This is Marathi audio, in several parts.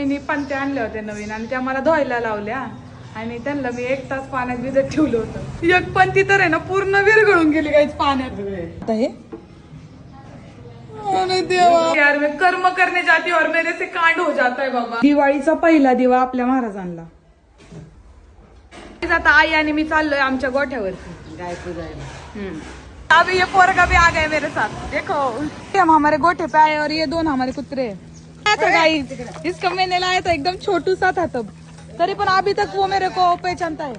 मी पंत्या आणल्या होत्या नवीन आणि त्या मला धुवायला लावल्या आणि त्यांना मी 1 तास पाण्यात भिजत ठेवलं होतं. एक पंती तर आहे ना पूर्ण विरघळून गेली काहीच पाण्यात. आता हे यार मैं कर्म करने जाती और मेरे से कांड हो जाता है बाबा. दिवाळीचा पहिला दिवा आपल्या महाराजांना. आता आई आणि मी चाललोय आमच्या गोठ्यावरती गाय पुजायला. अभी ये पोरगा भी आ गए मेरे साथ. देखो हम हमारे गोठे पे आए और ये 2 हमारे कुत्ते गाइस. इसका मैंने लाया था एकदम छोटू सा था तब, तरी पण अभी तक वो मेरे को पहचानता है.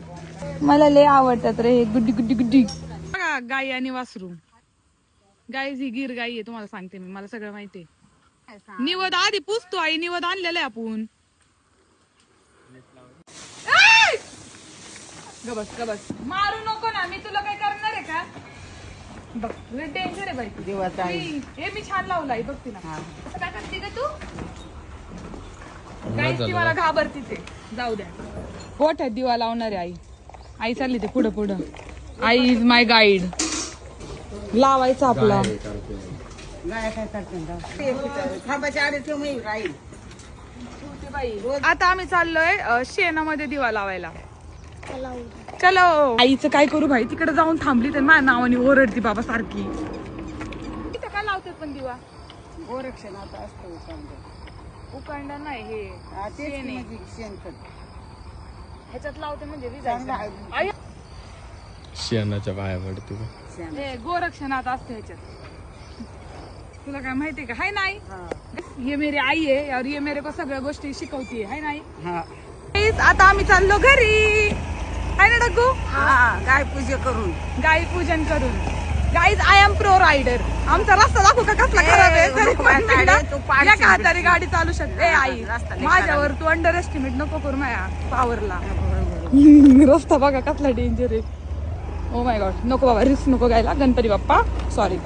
मला लय आवडतात रे गुड्डी गुड्डी गुड्डी. बघा गाई आणि वासरू. गाय ही गिर गाई आहे तुम्हाला सांगते मी, मला सगळं माहितीये. निवद आधी पुसतो आई, निवद आणलेलं आहे आपण. गबस गबस मारू नको ना, मी तुला काय करणार आहे का? बघ लय डेंजर आहे बाई. देवाचा आहे. हे मी छान लावलाय बघ तिला. असं काय करते का तू? गाईस ती मला घाबरती ते. जाऊ द्या. गोठ्यात दिवा लावणार आहे आई. आई चालली ते पुढं पुढं. I is my guide. लावायचं आपला. गाय काय करते खांबाच्या आडे ठेव मी राहील. आता आम्ही चाललोय शेणामध्ये दिवा लावायला. चलो. आईचं काय करू भाई, तिकडे जाऊन थांबली तर माझ्या नावाने ओरडती बाबा सारखी. तिथं काय लावतात पण दिवा? गोरक्षणात असतो उकांडा नाही हे शेण आहे. शेणखत ह्याच्यात लावते म्हणजे विजायचं. आई, शेणाच्या बाया पडते. हे गोरक्षणात असते ह्याच्यात. तुला काय माहितीये का? हाय नाही. ये मेरी आई आहे और ये मेरे को सगळ्या गोष्टी शिकवतीये. हाय नाही. आता आम्ही चाललो घरी. हाय ना डग्गू? गाय पूजा करून गाई पूजन करून. Guys I am pro rider. आमचा रस्ता दाखवू का कसला खराब आहे? तरी पण मी ना एका हाताने गाडी चालू शकते. ए आई, माझ्यावर तू अंडर एस्टिमेट नको करू माझ्या पॉवरला. रस्ता बघा कसला डेंजर आहे. ओ माय गॉड, नको बाबा, रिस्क नको घ्यायला. गणपती बाप्पा सॉरी.